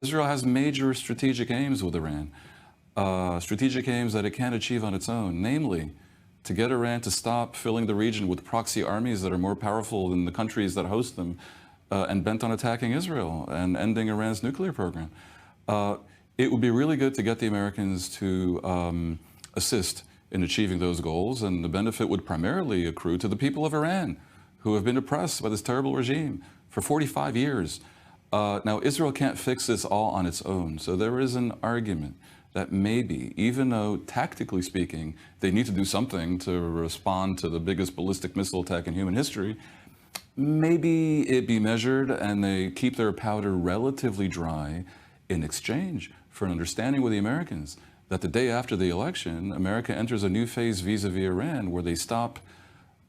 Israel has major strategic aims with Iran, strategic aims that it can't achieve on its own, namely to get Iran to stop filling the region with proxy armies that are more powerful than the countries that host them and bent on attacking Israel and ending Iran's nuclear program. It would be really good to get the Americans to assist in achieving those goals, and the benefit would primarily accrue to the people of Iran, who have been oppressed by this terrible regime for 45 years. Now, Israel can't fix this all on its own, so there is an argument that maybe, even though tactically speaking, they need to do something to respond to the biggest ballistic missile attack in human history, maybe it be measured and they keep their powder relatively dry in exchange for an understanding with the Americans that the day after the election, America enters a new phase vis-a-vis Iran where they stop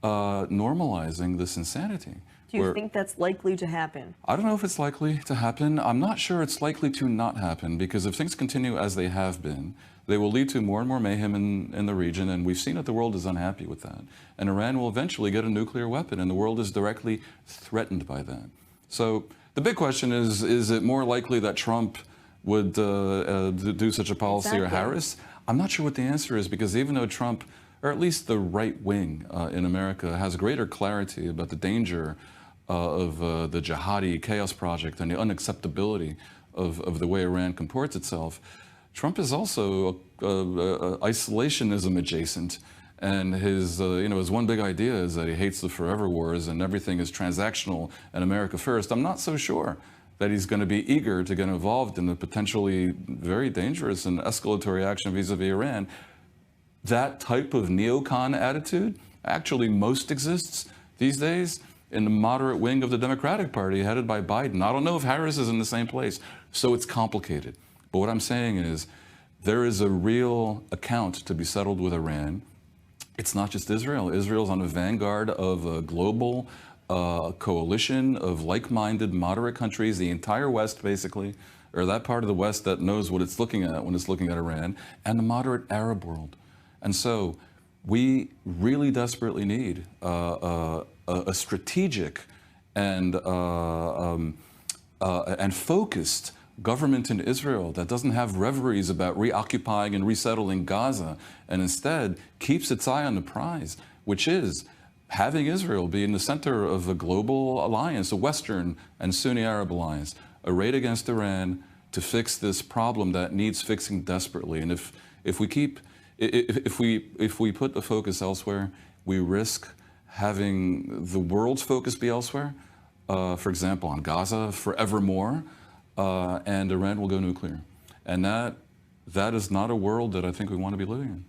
normalizing this insanity. Do you think that's likely to happen? I don't know if it's likely to happen. I'm not sure it's likely to not happen, because if things continue as they have been, they will lead to more and more mayhem in the region, and we've seen that the world is unhappy with that. And Iran will eventually get a nuclear weapon, and the world is directly threatened by that. So the big question is it more likely that Trump would do such a policy, or Harris? I'm not sure what the answer is, because even though Trump, or at least the right wing in America, has greater clarity about the danger of the jihadi chaos project and the unacceptability of the way Iran comports itself, Trump is also isolationism adjacent, and his his one big idea is that he hates the forever wars and everything is transactional and America first. I'm not so sure that he's going to be eager to get involved in the potentially very dangerous and escalatory action vis-a-vis Iran. That type of neocon attitude actually most exists these days in the moderate wing of the Democratic Party headed by Biden. I don't know if Harris is in the same place, so it's complicated. But what I'm saying is there is a real account to be settled with Iran. It's not just Israel. Israel's on the vanguard of a global coalition of like-minded moderate countries, the entire West basically, or that part of the West that knows what it's looking at when it's looking at Iran, and the moderate Arab world. And so we really desperately need a strategic and focused government in Israel that doesn't have reveries about reoccupying and resettling Gaza, and instead keeps its eye on the prize, which is having Israel be in the center of a global alliance, a Western and Sunni Arab alliance, arrayed against Iran to fix this problem that needs fixing desperately. And if we put the focus elsewhere, we risk having the world's focus be elsewhere, for example, on Gaza forevermore, and Iran will go nuclear. And that is not a world that I think we want to be living in.